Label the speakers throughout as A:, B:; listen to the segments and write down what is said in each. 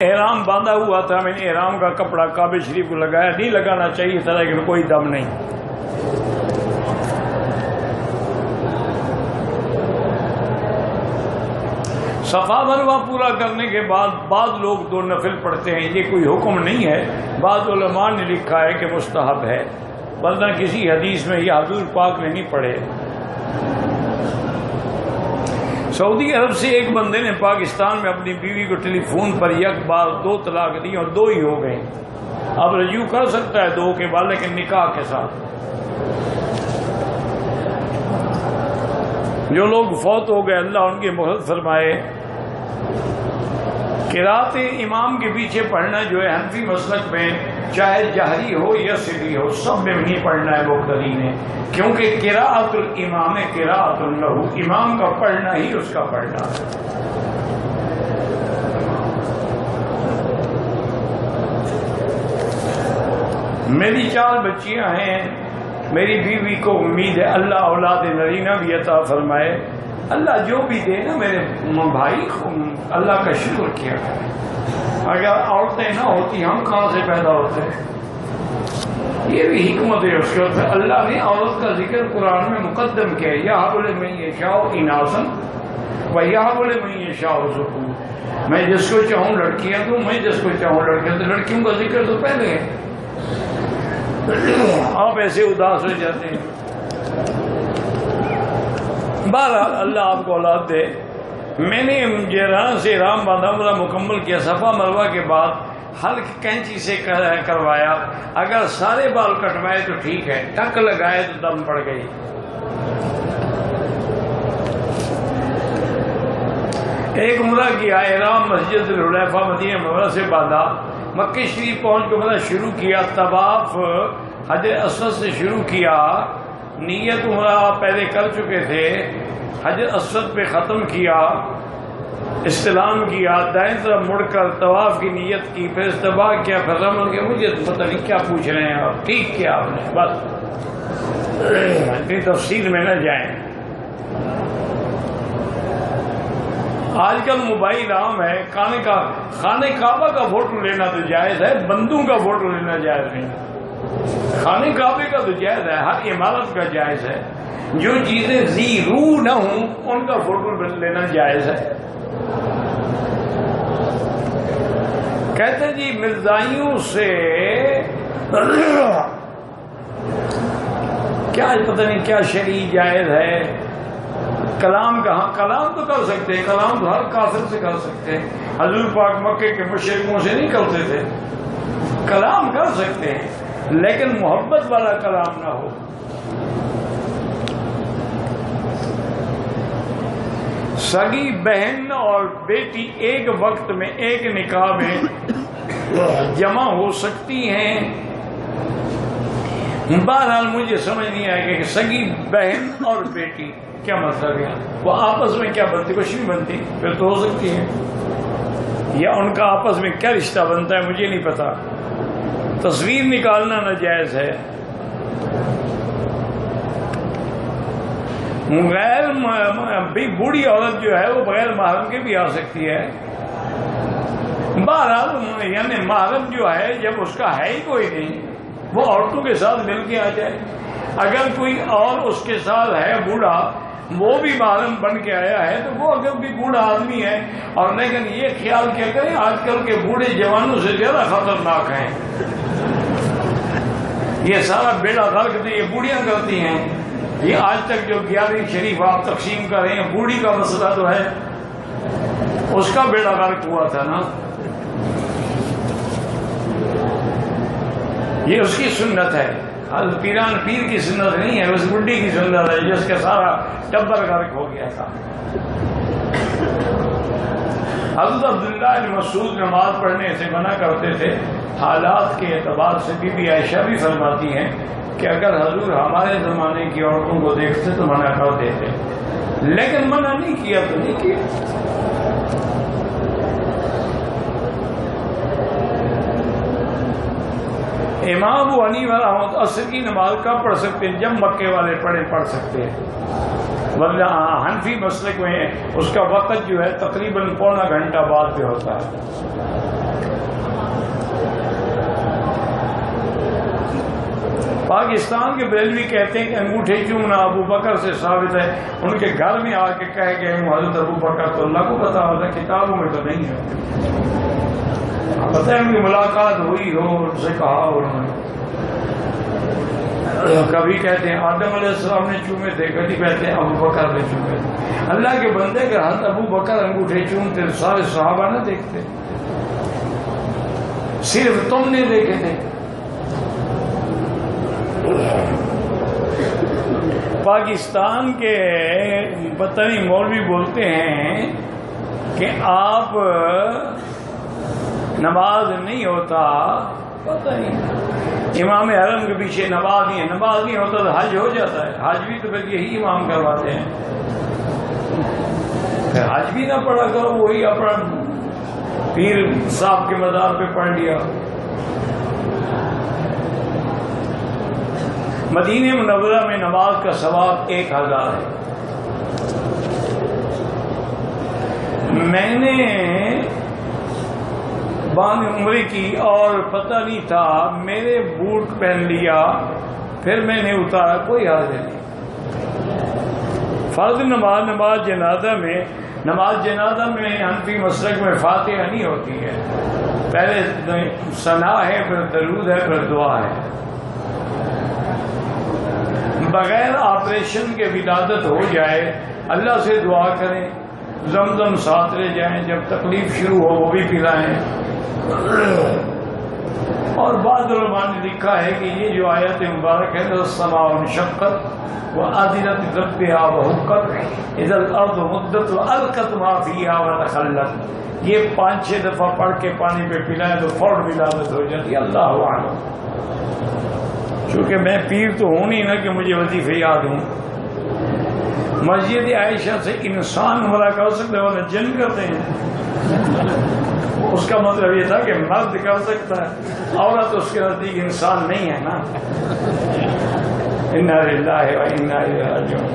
A: احرام باندھا ہوا تھا، میں نے احرام کا کپڑا کعبہ شریف کو لگایا، نہیں لگانا چاہیے تھا لیکن کوئی دم نہیں۔ صفا مروہ پورا کرنے کے بعد بعض لوگ 2 نفل پڑھتے ہیں، یہ کوئی حکم نہیں ہے، بعض علماء نے لکھا ہے کہ مستحب ہے، ورنہ کسی حدیث میں یہ حضور پاک نے نہیں پڑھے۔ سعودی عرب سے ایک بندے نے پاکستان میں اپنی بیوی کو ٹیلی فون پر یک بار 2 طلاق دی اور 2 ہی ہو گئے۔ اب رجوع کر سکتا ہے 2 کے بعد لیکن نکاح کے ساتھ۔ جو لوگ فوت ہو گئے اللہ ان کے مغفرت فرمائے۔ قرات امام کے پیچھے پڑھنا جو ہے حنفی مسلک میں چاہے جہری ہو یا سری ہو سب میں نہیں پڑھنا ہے مقتدی نے، کیونکہ قراءت الامام قراءت لہ، امام کا پڑھنا ہی اس کا پڑھنا ہے۔ میری 4 بچیاں ہیں، میری بیوی کو امید ہے اللہ اولاد نرینہ بھی عطا فرمائے۔ اللہ جو بھی دے نا میرے بھائی اللہ کا شکر کیا کرے۔ اگر عورتیں نہ ہوتی ہم کہاں سے پیدا ہوتے؟ یہ بھی حکمت ہے اس کے اوپر۔ اللہ نے عورت کا ذکر قرآن میں مقدم کیا، یہب لمن یشاء اناثا ویہب لمن یشاء ذکور، میں جس کو چاہوں لڑکیاں دوں، میں جس کو چاہوں لڑکیاں، تو لڑکیوں کا ذکر تو پہلے ہے۔ آپ ایسے اداس ہو جاتے ہیں۔ بہرحال اللہ آپ کو اولاد دے۔ میں نے جیران سے احرام باندھا، عمرہ مکمل کیا، صفا مروہ کے بعد حلق کینچی سے کروایا، اگر سارے بال کٹوائے تو ٹھیک ہے، ٹک لگائے تو دم پڑ گئی۔ ایک عمرہ کیا، احرام مسجد الحلیفہ مدینہ منورہ سے باندھا، مکہ شریف پہنچ کے مطلب شروع کیا، طواف حجر اسود سے شروع کیا، نیت عمرہ پہلے کر چکے تھے، حجر اسود پہ ختم کیا، استلام کیا، دائیں طرف مڑ کر طواف کی نیت کی، پھر استباق کیا، پھر رمل کیا۔ مجھے پتہ نہیں کیا پوچھ رہے ہیں آپ، ٹھیک کیا آپ نے، بس اتنی تفصیل میں نہ جائیں۔ آج کل موبائل عام ہے، خانہ کعبہ کا فوٹو لینا تو جائز ہے، بندوں کا فوٹو لینا جائز نہیں۔ خانہ کعبے کا تو جائز ہے، ہر عمارت کا جائز ہے، جو چیزیں ذی روح نہ ہوں ان کا فوٹو لینا جائز ہے۔ کہتے جی مرزائیوں سے کیا پتہ نہیں کیا شرعی جائز ہے، کلام کہاں؟ کلام تو کر سکتے ہیں، کلام تو ہر کافر سے کر سکتے ہیں، حضور پاک مکے کے مشرکوں سے نہیں کرتے تھے، کلام کر سکتے ہیں لیکن محبت والا کلام نہ ہو۔ سگی بہن اور بیٹی ایک وقت میں ایک نکاح میں جمع ہو سکتی ہیں؟ بہرحال مجھے سمجھ نہیں آئے کہ سگی بہن اور بیٹی کیا مطلب ہے، وہ آپس میں کیا بنتی؟ کچھ نہیں بنتی، پھر تو ہو سکتی ہے، یا ان کا آپس میں کیا رشتہ بنتا ہے مجھے نہیں پتا۔ تصویر نکالنا ناجائز ہے، غیر بوڑھی عورت جو ہے وہ بغیر محرم کے بھی آ سکتی ہے۔ بہرحال یعنی محرم جو ہے جب اس کا ہے ہی کوئی نہیں، وہ عورتوں کے ساتھ مل کے آ جائے۔ اگر کوئی اور اس کے ساتھ ہے بوڑھا، وہ بھی محرم بن کے آیا ہے تو وہ اگر بھی بوڑھا آدمی ہے، اور لیکن یہ خیال کیا کریں آج کل کے بوڑھے جوانوں سے زیادہ خطرناک ہیں، یہ سارا بیڑا غرق تو یہ بوڑھیاں کرتی ہیں۔ یہ آج تک جو 11 شریف آپ تقسیم کر رہے ہیں، بوڑھی کا مسئلہ تو ہے، اس کا بیڑا غرق ہوا تھا نا، یہ اس کی سنت ہے، پیران پیر کی سنت نہیں ہے، اس بڈھی کی سنت ہے جس کا سارا ٹبر غرق ہو گیا تھا۔ حضرت عبداللہ بن مسعود نماز پڑھنے سے منع کرتے تھے، حالات کے اعتبار سے بی بی عائشہ بھی فرماتی ہیں کہ اگر حضور ہمارے زمانے کی عورتوں کو دیکھتے تو منع کر دیتے، لیکن منع نہیں کیا تو نہیں کیا۔ امام ابو حنیفہ رحمۃ اللہ عصر کی نماز کب پڑھ سکتے ہیں؟ جب مکے والے پڑھ سکتے ہیں۔ ورنہ حنفی مسلک میں اس کا وقت جو ہے تقریباً پونا گھنٹہ بعد پہ ہوتا ہے. پاکستان کے بریلوی کہتے ہیں کہ انگوٹھے چومنا ابو بکر سے ثابت ہے. ان کے گھر میں آ کے کہہ گئے ہوں حضرت ابو بکر، تو اللہ کو پتا ہوتا ہے، کتابوں میں تو نہیں ہے. پتہ ہے ان کی ملاقات ہوئی ہو، ان سے کہا ہو انہوں نے. کبھی کہتے ہیں آدم علیہ السلام نے چومے تھے، کبھی کہتے ہیں ابو بکر نے چومے تھے. اللہ کے بندے کہ حضرت ابو بکر انگوٹھے چومتے سارے صحابہ نہ دیکھتے، صرف تم نے دیکھے تھے. پاکستان کے پتہ نہیں مولوی بولتے ہیں کہ آپ نماز نہیں ہوتا، پتہ نہیں امام حرم کے پیچھے نماز نہیں ہوتا تو حج ہو جاتا ہے. حج بھی تو پھر یہی امام کرواتے ہیں. پھر حج بھی نہ پڑھا کرو، وہی اپنا پیر صاحب کے مزار پہ پڑھ لیا. مدینہ منورہ میں نماز کا ثواب 1000 ہے. میں نے باندھ عمرے کی اور پتہ نہیں تھا، میرے بوٹ پہن لیا، پھر میں نے اتارا، کوئی حرج نہیں. فرض نماز جنازہ میں حنفی مسلک میں فاتحہ نہیں ہوتی ہے، پہلے ثنا ہے، پھر درود ہے، پھر دعا ہے. بغیر آپریشن کے ولادت ہو جائے اللہ سے دعا کریں، زمزم ساتھ لے جائیں، جب تکلیف شروع ہو وہ بھی پلائیں. اور بعض علماء نے لکھا ہے کہ یہ جو آیت مبارک ہے السماء انشقت وأذنت ربها وحقت اذا الارض مدت والقت ما فيها وتخلت، یہ 5-6 دفعہ پڑھ کے پانی پہ پلائیں تو فوراً ولادت ہو جاتی ہے. اللہ اعلم. چونکہ میں پیر تو ہوں نہیں نا کہ مجھے وظیفے یاد ہوں. مسجد عائشہ سے انسان عمرہ کر سکتے ہیں ورنہ جن کرتے ہیں. اس کا مطلب یہ تھا کہ مرد کر سکتا ہے، عورت اس کے نزدیک انسان نہیں ہے نا. انا للہ و انا الیہ راجعون.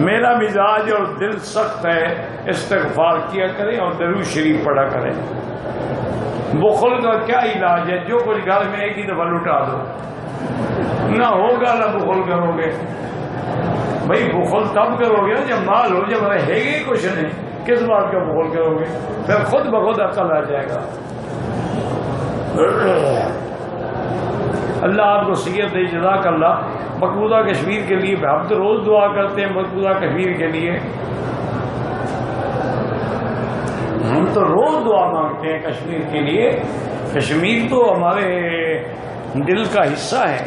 A: میرا مزاج اور دل سخت ہے، استغفار کیا کریں اور درود شریف پڑھا کریں. بخل کا کیا علاج ہے؟ جو کچھ گھر میں ایک ہی دفعہ لٹا دو، نہ ہوگا نہ بخل کرو گے. بھائی بخل تب کرو گے جب مال ہو، جب رہے گی کچھ نہیں، کس بات کا بخل کرو گے؟ پھر خود بخود عقل آ جائے گا. اللہ آپ کو صحت دے، جزاک اللہ. مقبوضہ کشمیر کے لیے ہم تو روز دعا کرتے ہیں، مقبوضہ کشمیر کے لیے ہم تو روز دعا مانگتے ہیں کشمیر کے لیے. کشمیر تو ہمارے دل کا حصہ ہے.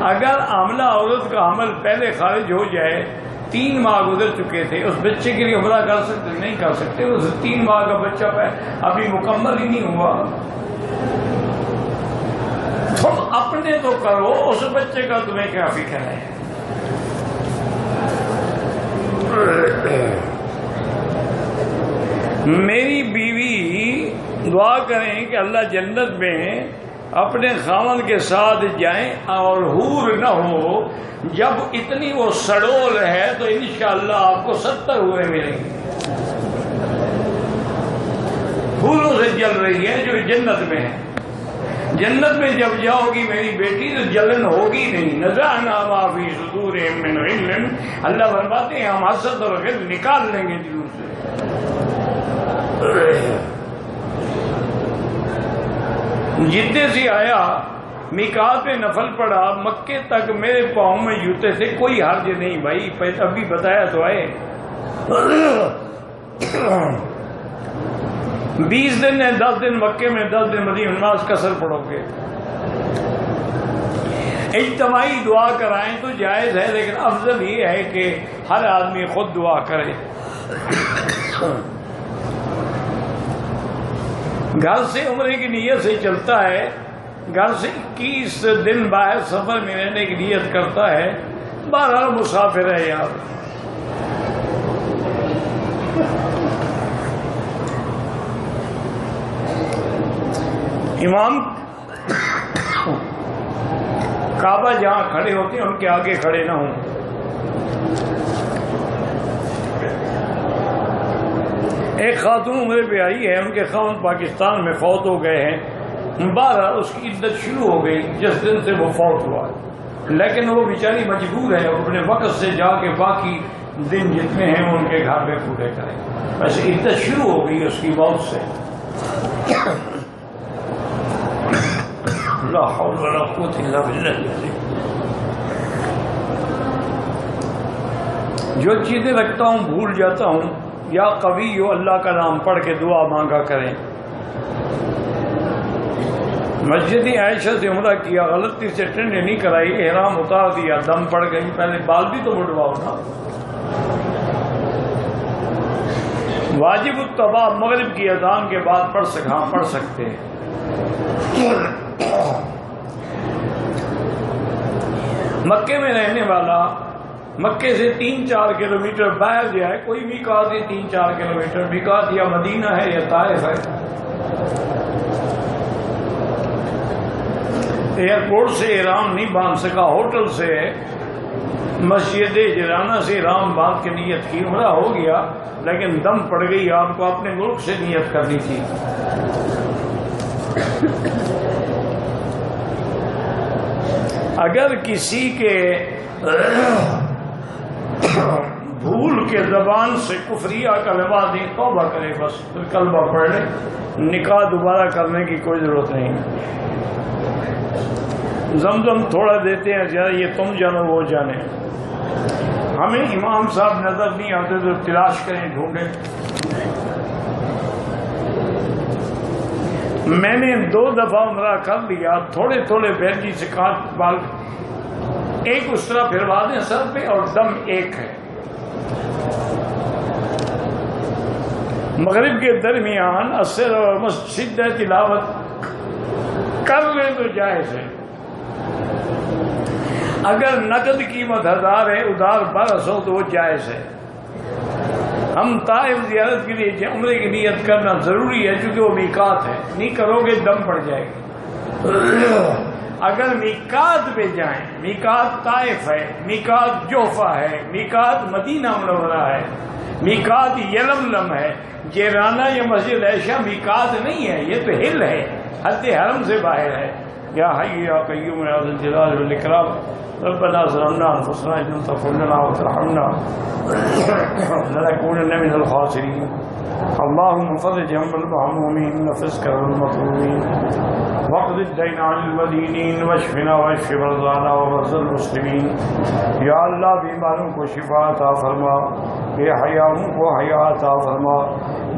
A: اگر حاملہ عورت کا حمل پہلے خارج ہو جائے، 3 ماہ گزر چکے تھے، اس بچے کے لیے عمرہ کر سکتے؟ نہیں کر سکتے. اس 3 ماہ کا بچہ ابھی مکمل ہی نہیں ہوا. تم اپنے تو کرو، اس بچے کا تمہیں کیا فکر ہے؟ میری بیوی دعا کریں کہ اللہ جنت میں اپنے خاوند کے ساتھ جائیں اور حور نہ ہو. جب اتنی وہ سڑول ہے تو انشاءاللہ آپ کو 70 حوریں ملیں گی. حوروں سے جل رہی ہے جو جنت میں ہے. جنت میں جب جاؤ گی میری بیٹی تو جلن ہوگی نہیں. نزعنا ما فی صدورہم من غل، اللہ فرماتے ہیں ہم حسد اور غل نکال لیں گے دلوں سے. جدے سے آیا، میقات پہ نفل پڑا، مکے تک میرے پاؤں میں جوتے تھے، کوئی حرج نہیں بھائی. ابھی بتایا تو آئے 20 دن ہے، 10 دن مکے میں، 10 دن مدینہ. نماز قصر پڑھو گے. اجتماعی دعا کرائیں تو جائز ہے، لیکن افضل یہ ہے کہ ہر آدمی خود دعا کرے. گھر سے عمرے کی نیت سے چلتا ہے، گھر سے 21 دن باہر سفر میں رہنے کی نیت کرتا ہے. 12 مسافر ہے یار. کعبہ جہاں کھڑے ہوتے ہیں ان کے آگے کھڑے نہ ہوں۔ ایک خاتون میرے پہ آئی ہے، ان کے خاوند پاکستان میں فوت ہو گئے ہیں، بہرحال اس کی عدت شروع ہو گئی جس دن سے وہ فوت ہوا، لیکن وہ بیچاری مجبور ہے اپنے وقت سے جا کے باقی دن جتنے ہیں ان کے گھر میں پورے کریں، ویسے عدت شروع ہو گئی اس کی موت سے۔ لا حول ولا قوت الا باللہ۔ جو چیزیں رکھتا ہوں بھول جاتا ہوں، یا قوی ہو اللہ کا نام پڑھ کے دعا مانگا کریں۔ مسجد عائشہ سے عمرہ کیا، غلطی سے ٹرینڈ نہیں کرائی، احرام اتار دیا، دم پڑ گئی، پہلے بال بھی تو مڈواؤ نا۔ واجب الطواف مغرب کی اذان کے بعد پڑھ سکتے ہیں۔ مکے میں رہنے والا مکے سے 3-4 کلومیٹر باہر جائے، کوئی میقات نہیں 3-4 کلومیٹر، میقات یا مدینہ ہے یا طائف ہے، ایئرپورٹ سے احرام نہیں باندھ سکا، ہوٹل سے مسجد جرانہ سے احرام باندھ کے نیت کی، عمرہ ہو گیا لیکن دم پڑ گئی، آپ کو اپنے ملک سے نیت کرنی تھی۔ اگر کسی کے بھول کے زبان سے کفریہ کلمہ دی، توبہ کرے، بس پھر کلمہ پڑھ لے، نکاح دوبارہ کرنے کی کوئی ضرورت نہیں۔ زمزم تھوڑا دیتے ہیں زیادہ، یہ تم جانو وہ جانے۔ ہمیں امام صاحب نظر نہیں آتے تو تلاش کریں، ڈھونڈیں۔ میں نے 2 دفعہ عمرہ کر لیا، تھوڑے تھوڑے بیرجی سے کاٹ بال ایک اس طرح پھروا دیں سر پہ، اور دم ایک ہے۔ مغرب کے درمیان عصر اور مسجد تلاوت کر لیں تو جائز ہے۔ اگر نقد قیمت 1000 ہے، ادھار 1200 تو وہ جائز ہے۔ ہم طائف زیارت کے لیے عمرے کی نیت کرنا ضروری ہے کیونکہ وہ میقات ہے، نہیں کرو گے دم پڑ جائے گی۔ اگر میقات پہ جائیں، میقات طائف ہے، میقات جوفہ ہے، میقات مدینہ منورہ ہے، میقات یلملم ہے، جیرانہ یا مسجد عائشہ میقات نہیں ہے، یہ تو ہل ہے، حد حرم سے باہر ہے۔ یا حی یا قیوم یا ذی الجلال والاکرام ربنا ظلمنا انفسنا ان لم تغفر لنا وترحمنا لنكونن من الخاسرين اللهم فرج هم المهمومين نفس كرب المكروبين واقض الدين عن المدينين واشفنا واشف مرضانا ومرضى المسلمين۔ یا اللہ بیماروں کو شفا عطا فرما، بے حیاؤں کو حیا عطا فرما،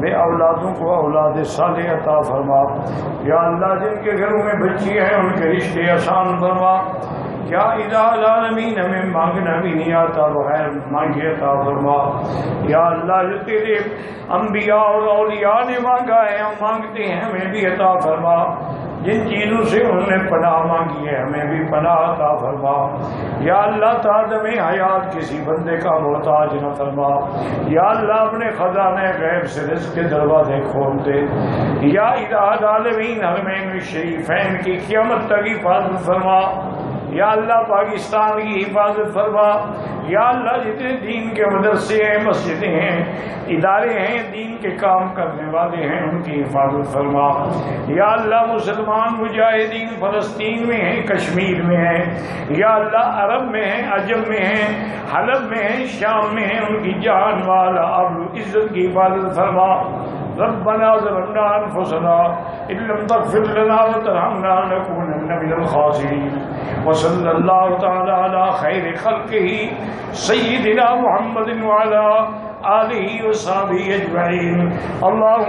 A: بے اولادوں کو اولاد صالح عطا فرما۔ یا اللہ جن کے گھروں میں بچی ہیں ان کے رشتے آسان فرما۔ یا الہ العالمین ہمیں مانگنا بھی نہیں آتا بغیر مانگے عطا فرما۔ یا اللہ جو تیرے انبیاء اور اولیاء نے مانگا ہے ہم مانگتے ہیں، ہمیں بھی عطا فرما۔ جن چیزوں سے انہوں نے پناہ مانگی ہے ہمیں بھی پناہ عطا فرما۔ یا اللہ تعالیٰ میں حیات کسی بندے کا محتاج نہ فرما۔ یا اللہ اپنے خزانے غیب سے رزق کے دروازے کھول دے۔ یا الہ العالمین حرمین الشریفین کی قیامت تک حفاظت فرما۔ یا اللہ پاکستان کی حفاظت فرما۔ یا اللہ جتنے دین کے مدرسے ہیں، مسجدیں ہیں، ادارے ہیں، دین کے کام کرنے والے ہیں، ان کی حفاظت فرما۔ یا اللہ مسلمان مجاہدین فلسطین میں ہیں، کشمیر میں ہیں، یا اللہ عرب میں ہیں، عجم میں ہیں، حلب میں ہیں، شام میں ہیں، ان کی جان والا ابرو عزت کی حفاظت فرما۔ ربنا ظلمنا انفسنا ان لم تغفر لنا وترحمنا لنكونن من الخاسرين۔ وصلى الله تعالى على خير خلقه سيدنا محمد وعلى آله وصحبه أجمعين۔ اللهم